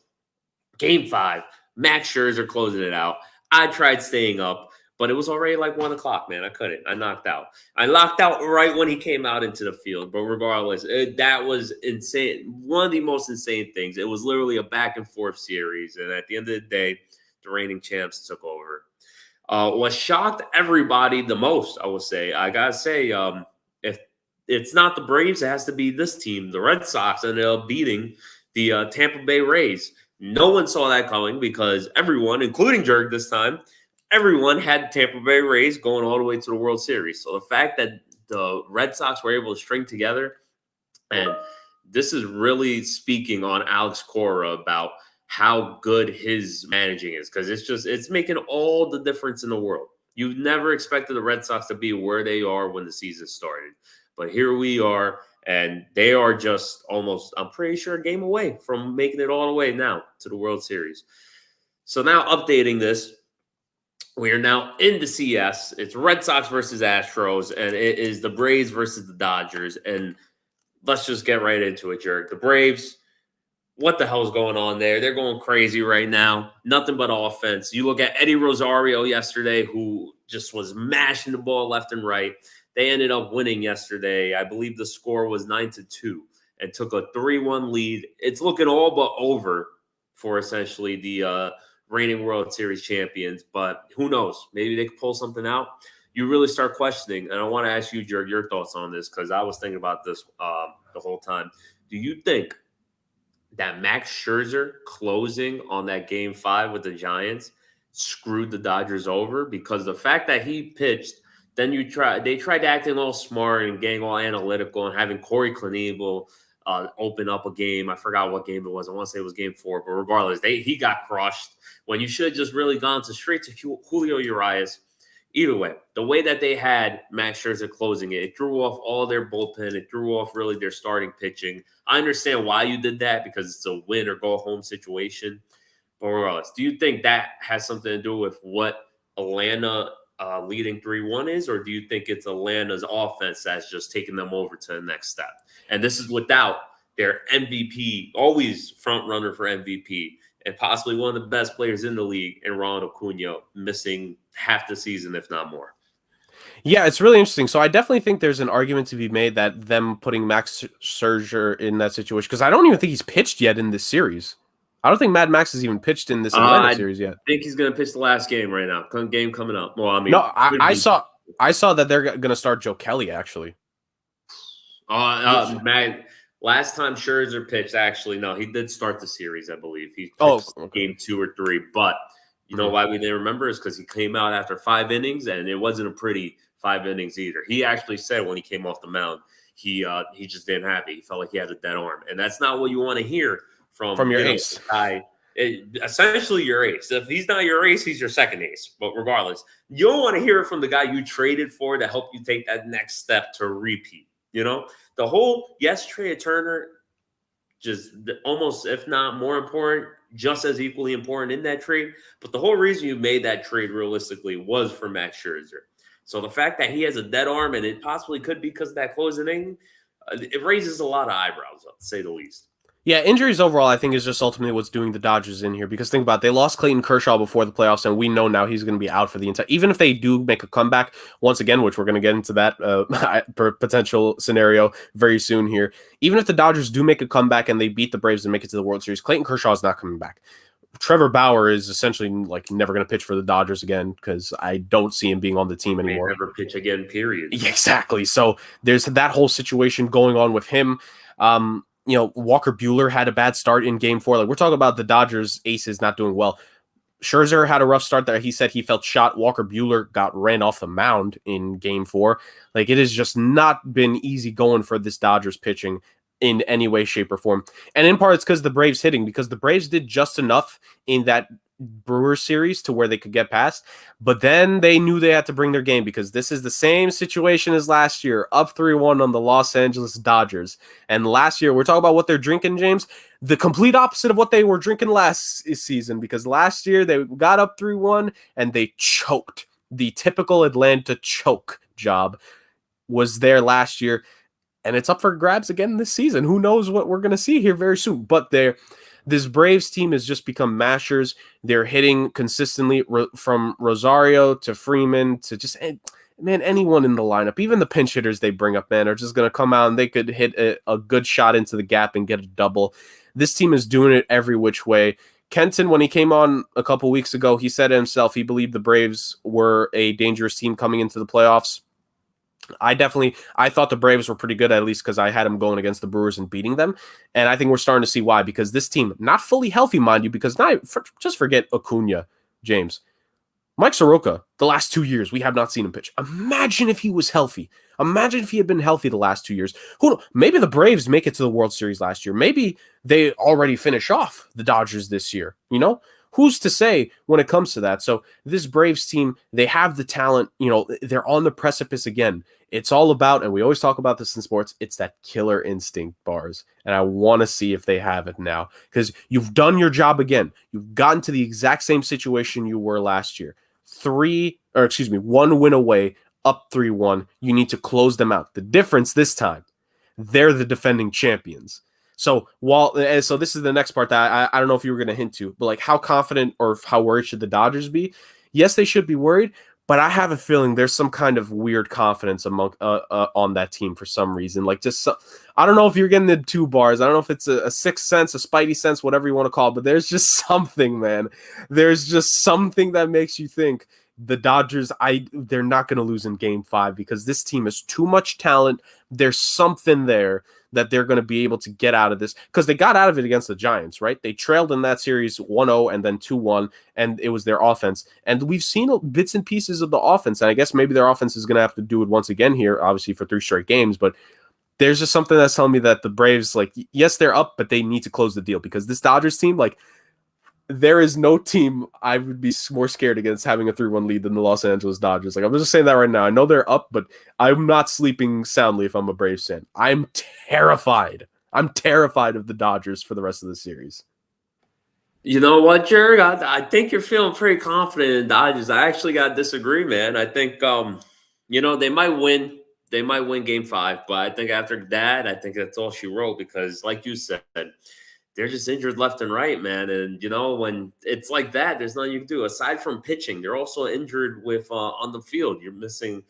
Game 5, Max Scherzer closing it out. I tried staying up, but it was already like 1 o'clock, man. I couldn't. I knocked out. I locked out right when he came out into the field, but regardless, that was insane. One of the most insane things. It was literally a back-and-forth series, and at the end of the day, the reigning champs took over. What shocked everybody the most, I will say, I got to say, if it's not the Braves, it has to be this team. The Red Sox ended up beating the Tampa Bay Rays. No one saw that coming because everyone, including Jurg this time, everyone had Tampa Bay Rays going all the way to the World Series. So the fact that the Red Sox were able to string together, and this is really speaking on Alex Cora about how good his managing is, because it's making all the difference in the world. You never expected the Red Sox to be where they are when the season started. But here we are, and they are just almost, I'm pretty sure, a game away from making it all the way now to the World Series. So now updating this, we are now in the CS. It's Red Sox versus Astros, and it is the Braves versus the Dodgers. And let's just get right into it, Jurg. The Braves, what the hell is going on there? They're going crazy right now. Nothing but offense. You look at Eddie Rosario yesterday, who just was mashing the ball left and right. They ended up winning yesterday. I believe the score was 9-2 and took a 3-1 lead. It's looking all but over for essentially the reigning World Series champions, but who knows? Maybe they could pull something out. You really start questioning, and I want to ask you, Jurg, your thoughts on this, because I was thinking about this the whole time. Do you think that Max Scherzer closing on that Game 5 with the Giants screwed the Dodgers over? Because the fact that he pitched, then they tried acting all smart and getting all analytical and having Corey Knebel open up a game. I forgot what game it was. I want to say it was Game 4, but regardless, he got crushed when you should have just really gone straight to Julio Urias, Either way, the way that they had Max Scherzer closing it threw off all their bullpen. It threw off really their starting pitching. I understand why you did that because it's a win or go home situation. But regardless, do you think that has something to do with what Atlanta leading 3-1 is, or do you think it's Atlanta's offense that's just taking them over to the next step? And this is without their MVP, always front runner for MVP, and possibly one of the best players in the league, and Ronald Acuna missing half the season, if not more. Yeah, it's really interesting. So I definitely think there's an argument to be made that them putting Max Scherzer in that situation, because I don't even think he's pitched yet in this series. I don't think Mad Max has even pitched in this Atlanta series yet. I think he's going to pitch the last game right now. Game coming up. Well, I mean, no, I saw that they're going to start Joe Kelly actually. Man, last time Scherzer pitched, actually, no, he did start the series, I believe. He pitched game 2 or 3, but you know why we didn't remember is because he came out after 5 innings, and it wasn't a pretty 5 innings either. He actually said when he came off the mound, he just didn't have it. He felt like he had a dead arm, and that's not what you want to hear from your ace. Essentially your ace. If he's not your ace, he's your second ace. But regardless, you don't want to hear it from the guy you traded for to help you take that next step to repeat. You know, the whole trade Turner, just almost, if not more important, just as equally important in that trade. But the whole reason you made that trade realistically was for Max Scherzer. So the fact that he has a dead arm, and it possibly could be because of that closing inning, it raises a lot of eyebrows, to say the least. Yeah, injuries overall, I think, is just ultimately what's doing the Dodgers in here. Because think about it, they lost Clayton Kershaw before the playoffs, and we know now he's going to be out for the entire. Even if they do make a comeback once again, which we're going to get into that potential scenario very soon here. Even if the Dodgers do make a comeback and they beat the Braves and make it to the World Series, Clayton Kershaw is not coming back. Trevor Bauer is essentially like never going to pitch for the Dodgers again because I don't see him being on the team anymore. Never pitch again, period. Yeah, exactly. So there's that whole situation going on with him. Walker Buehler had a bad start in game 4. Like, we're talking about the Dodgers aces not doing well. Scherzer had a rough start there. He said he felt shot. Walker Buehler got ran off the mound in game 4. Like, it has just not been easy going for this Dodgers pitching in any way, shape, or form. And in part, it's because the Braves hitting, because the Braves did just enough in that Brewers series to where they could get past, but then they knew they had to bring their game because this is the same situation as last year, up 3-1 on the Los Angeles Dodgers. And last year, we're talking about what they're drinking, James, the complete opposite of what they were drinking last season, because last year they got up 3-1 and they choked. The typical Atlanta choke job was there last year, and it's up for grabs again this season. Who knows what we're going to see here very soon, but this Braves team has just become mashers. They're hitting consistently from Rosario to Freeman to just, man, anyone in the lineup. Even the pinch hitters they bring up, man, are just going to come out and they could hit a good shot into the gap and get a double. This team is doing it every which way. Kenton, when he came on a couple weeks ago, he said himself he believed the Braves were a dangerous team coming into the playoffs. I thought the Braves were pretty good, at least because I had them going against the Brewers and beating them. And I think we're starting to see why, because this team, not fully healthy, mind you, because just forget Acuna, James. Mike Soroka, the last 2 years, we have not seen him pitch. Imagine if he was healthy. Imagine if he had been healthy the last 2 years. Maybe the Braves make it to the World Series last year. Maybe they already finish off the Dodgers this year, Who's to say when it comes to that? So this Braves team, they have the talent, they're on the precipice again. It's all about, and we always talk about this in sports, it's that killer instinct, Bars. And I want to see if they have it now, because you've done your job again. You've gotten to the exact same situation you were last year. 1 win away, up 3-1. You need to close them out. The difference this time, they're the defending champions. So this is the next part that I don't know if you were going to hint to, but like, how confident or how worried should the Dodgers be? Yes, they should be worried, but I have a feeling there's some kind of weird confidence among on that team for some reason. Like, I don't know if you're getting the 2 bars. I don't know if it's a sixth sense, a spidey sense, whatever you want to call it, but there's just something, man. There's just something that makes you think the Dodgers, they're not going to lose in game 5 because this team has too much talent. There's something there that they're going to be able to get out of this, because they got out of it against the Giants, right? They trailed in that series 1-0 and then 2-1, and it was their offense. And we've seen bits and pieces of the offense, and I guess maybe their offense is going to have to do it once again here, obviously for 3 straight games, but there's just something that's telling me that the Braves, like, yes, they're up, but they need to close the deal, because this Dodgers team, like, there is no team I would be more scared against having a 3-1 lead than the Los Angeles Dodgers. Like, I'm just saying that right now. I know they're up, but I'm not sleeping soundly if I'm a Braves fan. I'm terrified. I'm terrified of the Dodgers for the rest of the series. You know what, Jerry? I think you're feeling pretty confident in Dodgers. I actually got to disagree, man. I think, they might win. They might win Game 5, but I think after that, I think that's all she wrote because, like you said, they're just injured left and right, man. And, when it's like that, there's nothing you can do. Aside from pitching, they're also injured with on the field. You're missing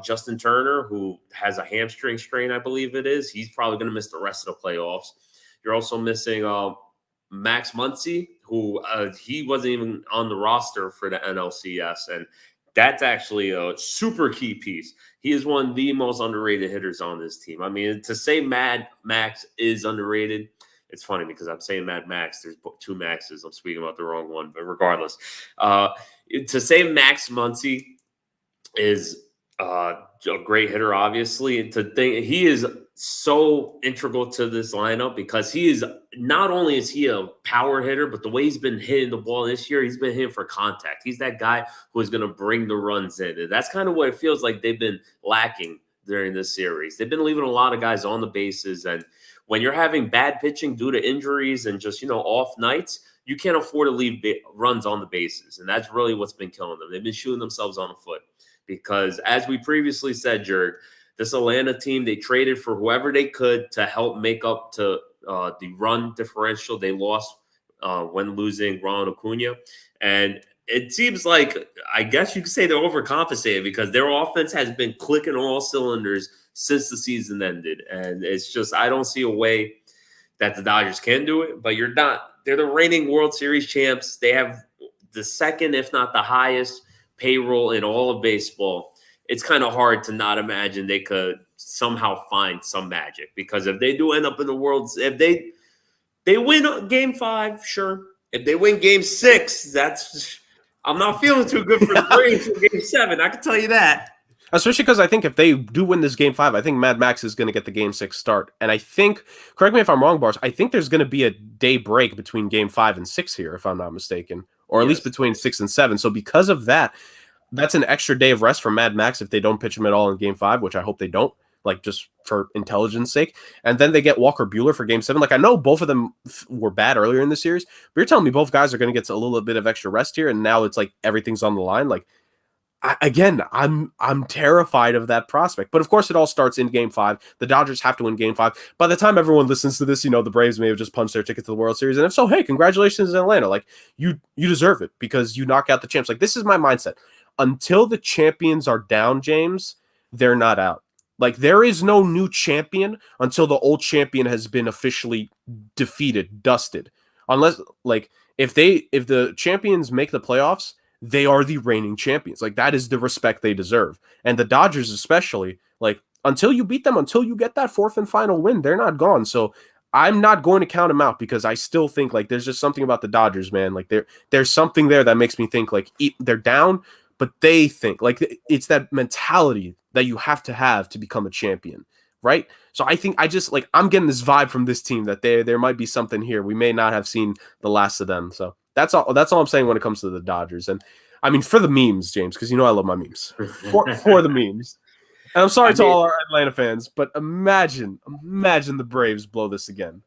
Justin Turner, who has a hamstring strain, I believe it is. He's probably going to miss the rest of the playoffs. You're also missing Max Muncy, who he wasn't even on the roster for the NLCS. And that's actually a super key piece. He is one of the most underrated hitters on this team. I mean, to say Mad Max is underrated, it's funny because I'm saying Mad Max. There's 2 Maxes. I'm speaking about the wrong one. But regardless, to say Max Muncy is a great hitter, obviously, and to think he is so integral to this lineup because he is not only is he a power hitter, but the way he's been hitting the ball this year, he's been hitting for contact. He's that guy who is going to bring the runs in. And that's kind of what it feels like they've been lacking during this series. They've been leaving a lot of guys on the bases. And when you're having bad pitching due to injuries and just, off nights, you can't afford to leave runs on the bases. And that's really what's been killing them. They've been shooting themselves on the foot because, as we previously said, Jerg, this Atlanta team, they traded for whoever they could to help make up to the run differential they lost when losing Ronald Acuna. And it seems like, I guess you could say they're overcompensated because their offense has been clicking on all cylinders since the season ended. And it's just, I don't see a way that the Dodgers can do it, but they're the reigning World Series champs. They have the second, if not the highest payroll in all of baseball. It's kind of hard to not imagine they could somehow find some magic because if they do end up in the if they win Game 5, sure. If they win Game 6, I'm not feeling too good for the Braves in Game 7. I can tell you that. Especially because I think if they do win this Game 5, I think Mad Max is going to get the Game 6 start. And I think, correct me if I'm wrong, Bars, I think there's going to be a day break between Game 5 and 6 here, if I'm not mistaken. Or at least between 6 and 7. So because of that, that's an extra day of rest for Mad Max if they don't pitch him at all in Game 5, which I hope they don't, like just for intelligence sake. And then they get Walker Buehler for Game 7. Like, I know both of them were bad earlier in the series, but you're telling me both guys are going to get a little bit of extra rest here, and now it's like everything's on the line. Like, I'm terrified of that prospect. But of course, it all starts in Game 5. The Dodgers have to win Game 5. By the time everyone listens to this, the Braves may have just punched their ticket to the World Series. And if so, hey, congratulations in Atlanta. Like, you deserve it because you knock out the champs. Like, this is my mindset. Until the champions are down, James, they're not out. Like, there is no new champion until the old champion has been officially defeated, dusted. Unless, like, if the champions make the playoffs, they are the reigning champions. Like, that is the respect they deserve. And the Dodgers especially, like, until you beat them, until you get that 4th and final win, they're not gone. So I'm not going to count them out because I still think, like, there's just something about the Dodgers, man. Like, there's something there that makes me think, like, they're down, but they think, like, it's that mentality that you have to become a champion, right? So I think I'm getting this vibe from this team that there might be something here. We may not have seen the last of them. So that's all I'm saying when it comes to the Dodgers. And I mean, for the memes, James, because I love my memes. For the memes. And I'm sorry to all our Atlanta fans, but imagine the Braves blow this again.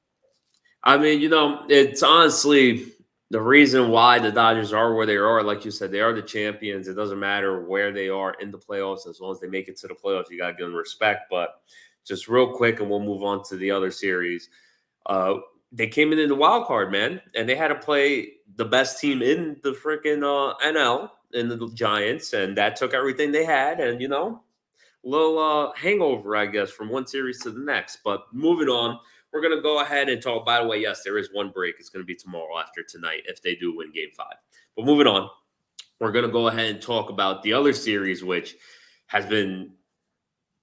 I mean, it's honestly the reason why the Dodgers are where they are. Like you said, they are the champions. It doesn't matter where they are in the playoffs. As long as they make it to the playoffs, you got to give them respect. But just real quick, and we'll move on to the other series. They came in the wild card, man, and they had to play the best team in the freaking NL, in the Giants, and that took everything they had. And, a little hangover, I guess, from one series to the next. But moving on. We're going to go ahead and talk. By the way, yes, there is one break. It's going to be tomorrow after tonight if they do win Game 5. But moving on, we're going to go ahead and talk about the other series, which has been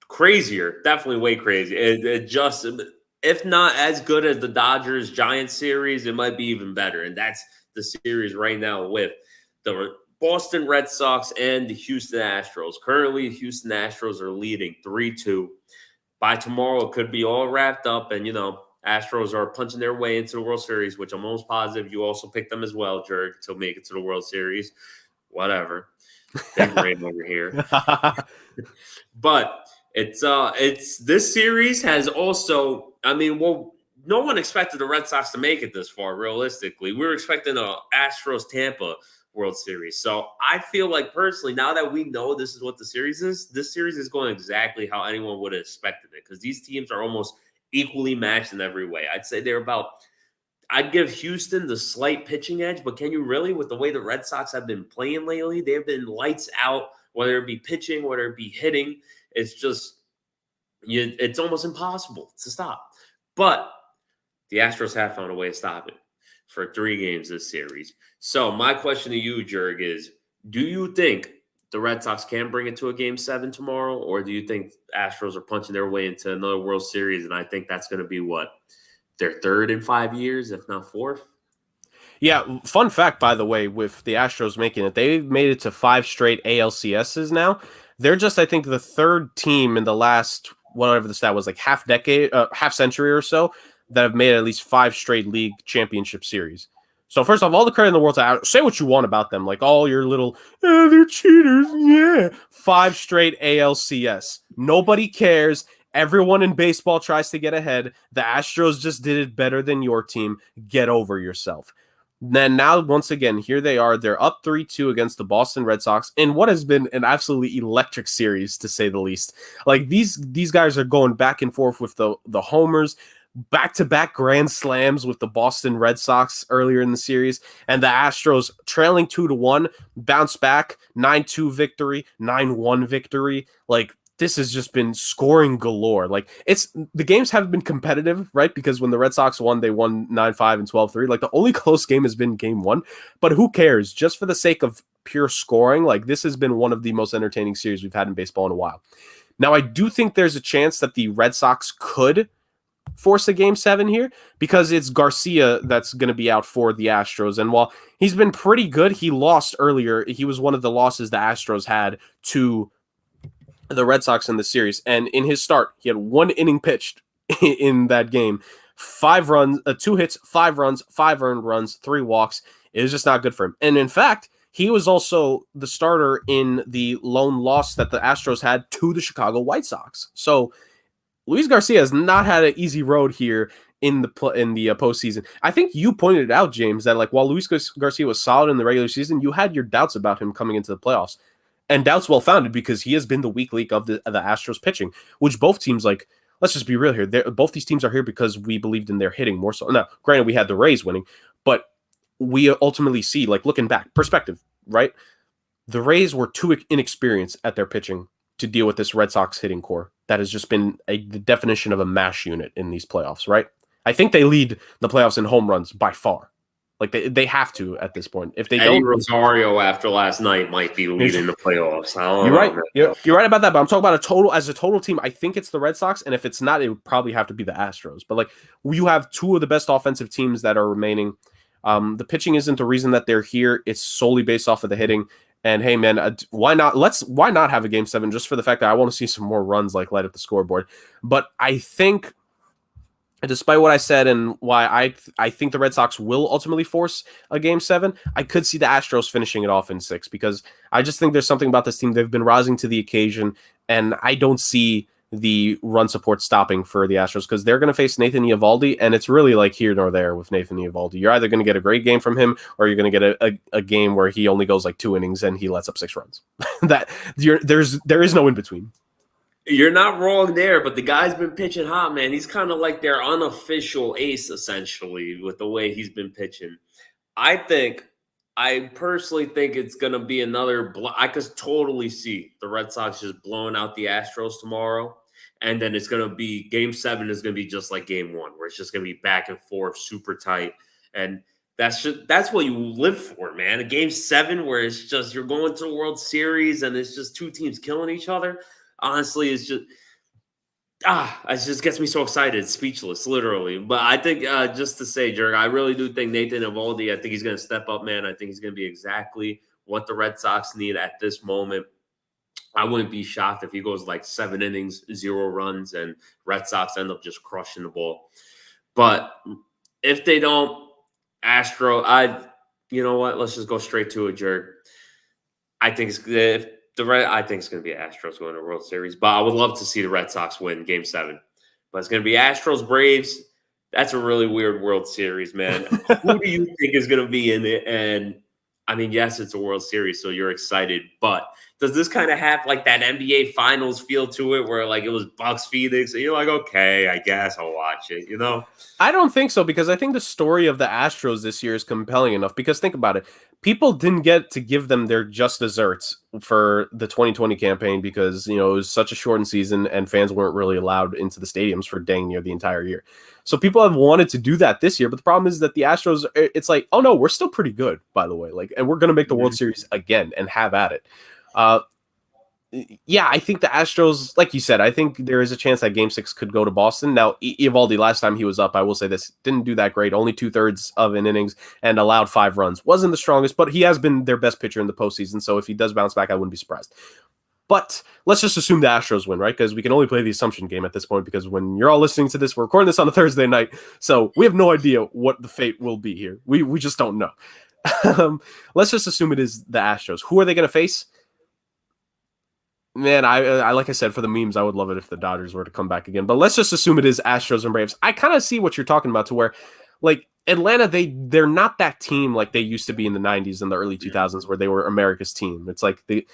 crazier, definitely way crazy. It just, if not as good as the Dodgers-Giants series, it might be even better. And that's the series right now with the Boston Red Sox and the Houston Astros. Currently, Houston Astros are leading 3-2. By tomorrow, it could be all wrapped up, and, Astros are punching their way into the World Series, which I'm almost positive you also picked them as well, Jerk, to make it to the World Series. Whatever. Big brain over here. But it's this series has also, I mean, well, no one expected the Red Sox to make it this far, realistically. We were expecting a Astros-Tampa World Series. So I feel like personally, now that we know this is what the series is, this series is going exactly how anyone would have expected it, because these teams are almost equally matched in every way. I'd say they're about, I'd give Houston the slight pitching edge, but can you really, with the way the Red Sox have been playing lately? They've been lights out, whether it be pitching, whether it be hitting. It's just, it's almost impossible to stop. But the Astros have found a way to stop it for 3 games this series. So my question to you, Jurg, is do you think the Red Sox can bring it to a Game 7 tomorrow, or do you think Astros are punching their way into another World Series? And I think that's going to be what, their 3rd in 5 years, if not 4th? Yeah, fun fact, by the way, with the Astros making it, they've made it to 5 straight ALCSs now. They're just, I think, the 3rd team in the last, whatever the stat was, like half century or so, that have made at least 5 straight league championship series. So first off, all the credit in the world to say what you want about them, like all your little, they're cheaters, yeah. 5 straight ALCS. Nobody cares. Everyone in baseball tries to get ahead. The Astros just did it better than your team. Get over yourself. Then now, once again, here they are. They're up 3-2 against the Boston Red Sox in what has been an absolutely electric series, to say the least. Like these guys are going back and forth with the homers, back-to-back grand slams with the Boston Red Sox earlier in the series, and the Astros trailing 2-1, bounce back, 9-2 victory, 9-1 victory. Like, this has just been scoring galore. Like, it's the games have been competitive, right? Because when the Red Sox won, they won 9-5 and 12-3. Like, the only close game has been Game 1, but who cares? Just for the sake of pure scoring, like, this has been one of the most entertaining series we've had in baseball in a while. Now, I do think there's a chance that the Red Sox could force a Game 7 here, because it's Garcia that's going to be out for the Astros. And while he's been pretty good, he lost earlier. He was one of the losses the Astros had to the Red Sox in the series. And in his start, he had 1 inning pitched in that game. 5 runs, 2 hits, 5 runs, 5 earned runs, 3 walks. It was just not good for him. And in fact, he was also the starter in the lone loss that the Astros had to the Chicago White Sox. So Luis Garcia has not had an easy road here in the postseason. I think you pointed out, James, that like while Luis Garcia was solid in the regular season, you had your doubts about him coming into the playoffs. And doubts well-founded, because he has been the weak link of the Astros pitching, which both teams, like, let's just be real here. Both these teams are here because we believed in their hitting more so. Now, granted, we had the Rays winning, but we ultimately see, like, looking back, perspective, right? The Rays were too inexperienced at their pitching to deal with this Red Sox hitting core. That has just been the definition of a mash unit in these playoffs, right? I think they lead the playoffs in home runs by far. Like they have to at this point. If they Eddie don't, Rosario after last night might be leading the playoffs. You're right. You're right about that. But I'm talking about a total team. I think it's the Red Sox, and if it's not, it would probably have to be the Astros. But like you have 2 of the best offensive teams that are remaining. The pitching isn't the reason that they're here. It's solely based off of the hitting. And hey, man, why not have a Game 7 just for the fact that I want to see some more runs like light up the scoreboard. But I think, despite what I said and why I think the Red Sox will ultimately force a Game 7, I could see the Astros finishing it off in 6, because I just think there's something about this team. They've been rising to the occasion, and I don't see the run support stopping for the Astros, because they're going to face Nathan Eovaldi, and it's really like here nor there with Nathan Eovaldi. You're either going to get a great game from him, or you're going to get a game where he only goes like 2 innings and he lets up 6 runs. There is no in between. You're not wrong there, but the guy's been pitching hot, man. He's kind of like their unofficial ace, essentially, with the way he's been pitching. I personally think it's going to be another I could totally see the Red Sox just blowing out the Astros tomorrow, and then it's going to be Game 7 is going to be just like Game 1, where it's just going to be back and forth, super tight, and that's what you live for, man. A Game 7 where it's just you're going to the World Series and it's just 2 teams killing each other. Honestly, it's just it just gets me so excited, speechless, literally. But I think just to say, Jurg, I really do think Nathan Eovaldi, I think he's going to step up, man. I think he's going to be exactly what the Red Sox need at this moment. I wouldn't be shocked if he goes like 7 innings, 0 runs, and Red Sox end up just crushing the ball. But if they don't, you know what? Let's just go straight to it, Jerk. I think it's I think it's going to be Astros going to World Series, but I would love to see the Red Sox win Game 7. But it's going to be Astros Braves. That's a really weird World Series, man. Who do you think is going to be in it? And I mean, yes, it's a World Series, so you're excited. But does this kind of have like that NBA Finals feel to it, where like it was Bucks Phoenix, and you're like, okay, I guess I'll watch it. You know? I don't think so, because I think the story of the Astros this year is compelling enough. Because think about it. People didn't get to give them their just desserts for the 2020 campaign because, it was such a shortened season and fans weren't really allowed into the stadiums for dang near the entire year. So people have wanted to do that this year, but the problem is that the Astros, it's like, oh no, we're still pretty good, by the way. Like, and we're going to make the World Series again and have at it. Yeah, I think the Astros, like you said, I think there is a chance that Game 6 could go to Boston. Now, Eovaldi, last time he was up, I will say this, didn't do that great. Only 2/3 of an innings and allowed 5 runs. Wasn't the strongest, but he has been their best pitcher in the postseason. So if he does bounce back, I wouldn't be surprised. But let's just assume the Astros win, right? Because we can only play the assumption game at this point, because when you're all listening to this, we're recording this on a Thursday night. So we have no idea what the fate will be here. We just don't know. Let's just assume it is the Astros. Who are they going to face? Man, I like I said, for the memes, I would love it if the Dodgers were to come back again. But let's just assume it is Astros and Braves. I kind of see what you're talking about, to where, like, Atlanta, they're not that team like they used to be in the 90s and the early 2000s, where they were America's team. It's like the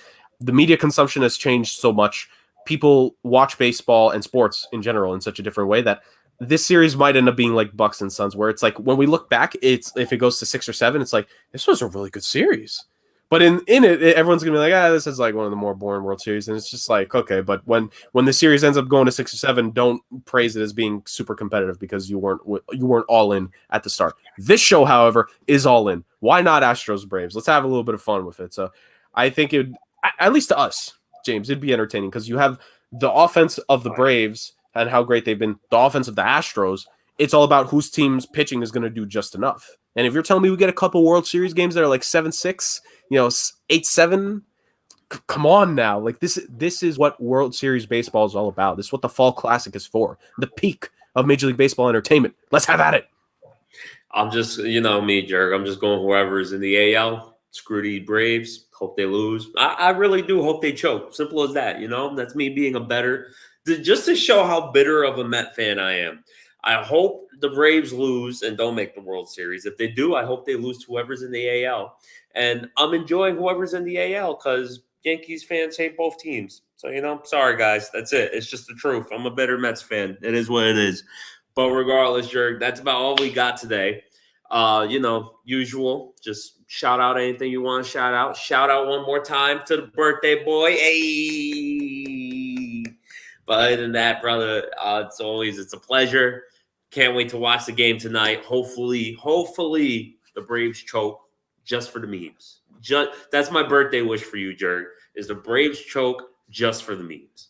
media consumption has changed so much. People watch baseball and sports in general in such a different way that this series might end up being like Bucks and Suns, where it's like when we look back, it's if it goes to 6 or 7, it's like, this was a really good series. But in it, everyone's gonna be like, this is like one of the more boring World Series, and it's just like, okay. But when the series ends up going to 6 or 7, don't praise it as being super competitive, because you weren't all in at the start. This show, however, is all in. Why not Astros Braves? Let's have a little bit of fun with it. So I think it would, at least to us, James, it'd be entertaining, because you have the offense of the Braves and how great they've been. The offense of the Astros. It's all about whose team's pitching is going to do just enough. And if you're telling me we get a couple World Series games that are like 7-6, 8-7, come on now. Like this is what World Series baseball is all about. This is what the Fall Classic is for. The peak of Major League Baseball entertainment. Let's have at it. I'm just, me, Jerk. I'm just going whoever's in the AL. Screw the Braves. Hope they lose. I really do hope they choke. Simple as that. That's me being just to show how bitter of a Met fan I am. I hope the Braves lose and don't make the World Series. If they do, I hope they lose to whoever's in the AL. And I'm enjoying whoever's in the AL, because Yankees fans hate both teams. So, sorry, guys. That's it. It's just the truth. I'm a bitter Mets fan. It is what it is. But regardless, Jurg, that's about all we got today. Usual, just shout out anything you want to shout out. Shout out one more time to the birthday boy. Hey! But other than that, brother, it's a pleasure. Can't wait to watch the game tonight. Hopefully the Braves choke, just for the memes. That's my birthday wish for you, Jurg, is the Braves choke just for the memes.